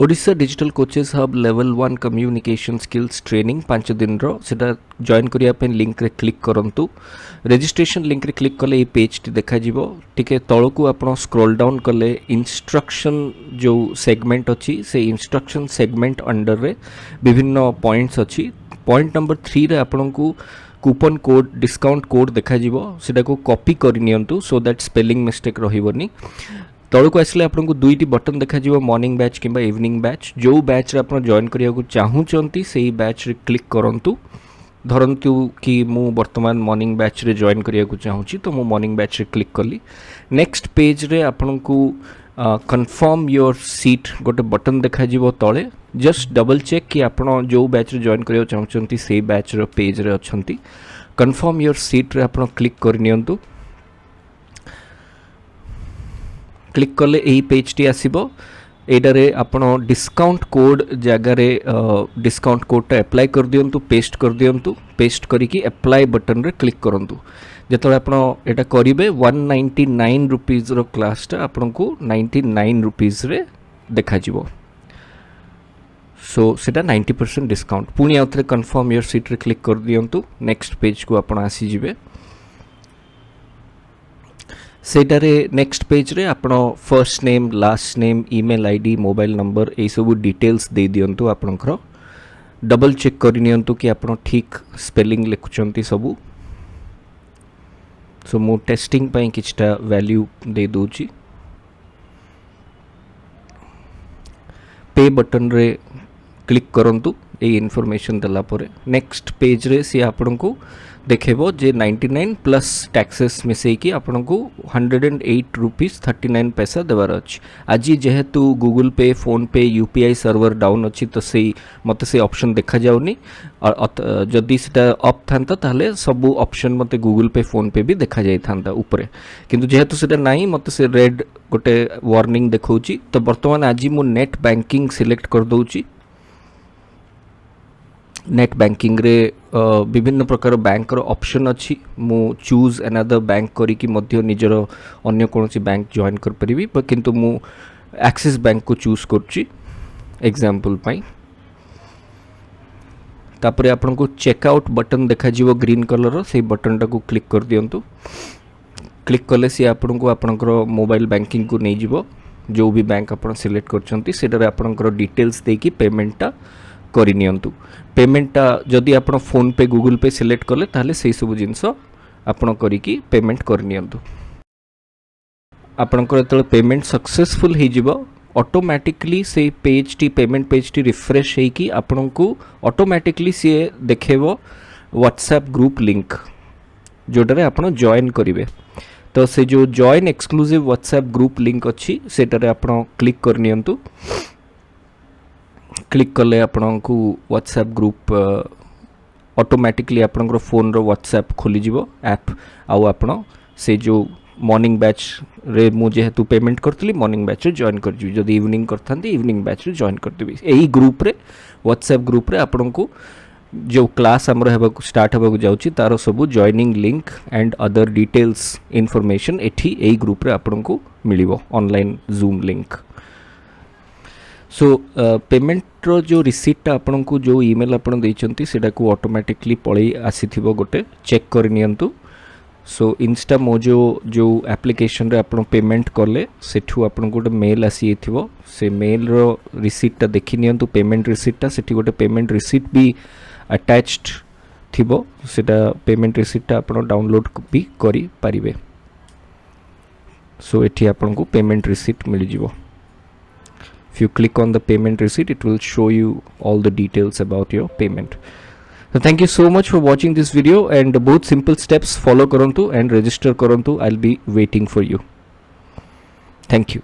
Odisha digital coaches hub level 1 communication skills training 5 दिन सेटा join करिया लिंक रे क्लिक करंतु रजिस्ट्रेशन लिंक रे क्लिक कले पेज टी देखा जिवो टिके तळकू आपण स्क्रॉल डाउन कले इंस्ट्रक्शन जो सेगमेंट अछि से इंस्ट्रक्शन सेगमेंट अंडर रे विभिन्न पॉइंट्स अछि पॉइंट नंबर 3 रे आपण को कूपन कोड डिस्काउंट कोड देखा जिवो सेटा को कॉपी करि नियंतु सो दैट स्पेलिंग मिस्टेक रहिबोनी तौक आसले आपको दुईटी बटन देखा मॉर्निंग बैच किंबा इवनिंग बैच जो बैच रे आपण जॉइन करिया चाहूँगी से बैच रे क्लिक करंतु धरंतु कि मु वर्तमान मॉर्निंग बैच रे जॉइन करिया चाहूँगी तो मु मॉर्निंग बैच रे क्लिक कली नेक्स्ट पेज रे आपण को कन्फर्म योर सीट गोटे बटन देखा तले जस्ट डबल चेक कि आपण जो बैच रे जॉइन करिया चाहूँगी से बैच रो पेज रे अछंती कन्फर्म योर सीट रे आपण क्लिक करनियंतु क्लिक कले यही पेज टी आसीबो एडारे आपण डिस्काउंट कोड जगार डिस्काउंट कोडटा एप्लाई कर दियंतु पेस्ट करिकी एप्लाई बटन रे क्लिक करंतु जेतले आपण एटा करिवे 199 रुपीस रो क्लासटा आपण को 99 रुपीस रे देखा जिवो सो सेटा 90% डिस्काउंट पुनी आउथरे कन्फर्म योर सीट रे क्लिक कर दियंतु नेक्स्ट पेज को आपण आसी जिवे सेटारे नेक्स्ट पेज रे आपण first name last name email ID mobile number A सब डिटेल्स दे दियंतु आपनकर डबल चेक करि नियंतु कि आपण ठीक स्पेलिंग लिखुचंती सब सो मु टेस्टिंग पई किछटा वैल्यू दे दोची पे बटन रे क्लिक करंतु ए इन्फॉर्मेशन दला परे नेक्स्ट पेज रे सी आपण को देखेबो जे 99 प्लस टैक्सेस मिसई कि आपन को 108 रुपीस 39 पैसा देवार अछि आज जेहेतु गूगल पे फोन पे यूपीआई सर्वर डाउन अछि तो से मते से ऑप्शन देखा जाउनी और जदी सेटा अप थांता ताले सब ऑप्शन मते गूगल पे फोन पे भी देखा जाई थांता ऊपर किंतु जेहेतु सेटा नाही मते से रेड गोटे वार्निंग देखौची तो वर्तमान आज मु नेट बैंकिंग सिलेक्ट कर दउची नेट बैंकिंग रे विभिन्न प्रकार बैंक रो ऑप्शन अछि मु चूज अनदर बैंक करी कि मध्य निजर अन्य कोनसी बैंक जॉइन कर परिबी किंतु मु एक्सिस बैंक को चूज करछि एग्जांपल पई तापरे आपन को चेकआउट बटन देखा जीवो ग्रीन कलर रो से बटन टा को क्लिक कर दियंतु क्लिक कले से आपन को आपनकर मोबाइल बैंकिंग को नै जीवो जो भी बैंक आपन सिलेक्ट करछंती सेटारे आपनकर डिटेल्स देकी पेमेंटटा करि नियंतु पेमेंटटा जदि आपण फोन पे गूगल पे सिलेक्ट कले ताले सेही सब जिंस आपण करिकी पेमेंट कर नियंतु आपनकर तळे पेमेंट सक्सेसफुल हे जिवो ऑटोमेटिकली से पेज टी पेमेंट पेज टी रिफ्रेश हे कि आपण को ऑटोमेटिकली से देखेबो व्हाट्सएप ग्रुप लिंक जोडरे आपण जॉइन करिवे तो से जो join exclusive WhatsApp group link अछि सेटारे आपण क्लिक कर नियंतु क्लिक कले आपण को व्हाट्सएप ग्रुप ऑटोमेटिकली आपण फोन रो व्हाट्सएप खोली जिवो ऐप आउ आपण से जो मॉर्निंग बैच रे मु जेहेतु पेमेंट करतली मॉर्निंग बैच रे जॉइन कर जी जदी इवनिंग करथांती इवनिंग बैच रे जॉइन कर देबी एही ग्रुप रे व्हाट्सएप ग्रुप रे आपण को जो क्लास हमर हेबा स्टार्ट हेबा जाउची तारो सब joining link and other details information एठी एही ग्रुप रे आपण को मिलिवो online Zoom link so payment रो जो रिसीट आपन को जो ईमेल आपन देइचंती सेटा को ऑटोमेटिकली पळई आसीथिबो गोटे चेक कर नियंतु सो इंस्टा मोजो जो एप्लिकेशन रे आपन पेमेंट करले सेठू आपन गोटे मेल आसीथिबो से मेल रो रिसीट ता देखि नियंतु पेमेंट रिसीट ता सेठी गोटे पेमेंट रिसीट भी अटैच्ड थिबो सेटा पेमेंट रिसीट ता आपन डाउनलोड भी करि परिबे सो एठी आपन को पेमेंट रिसीट मिल जिवो If you click on the payment receipt, it will show you all the details about your payment. So thank you so much for watching this video and both simple steps follow karantu and register karantu. I'll be waiting for you. Thank you.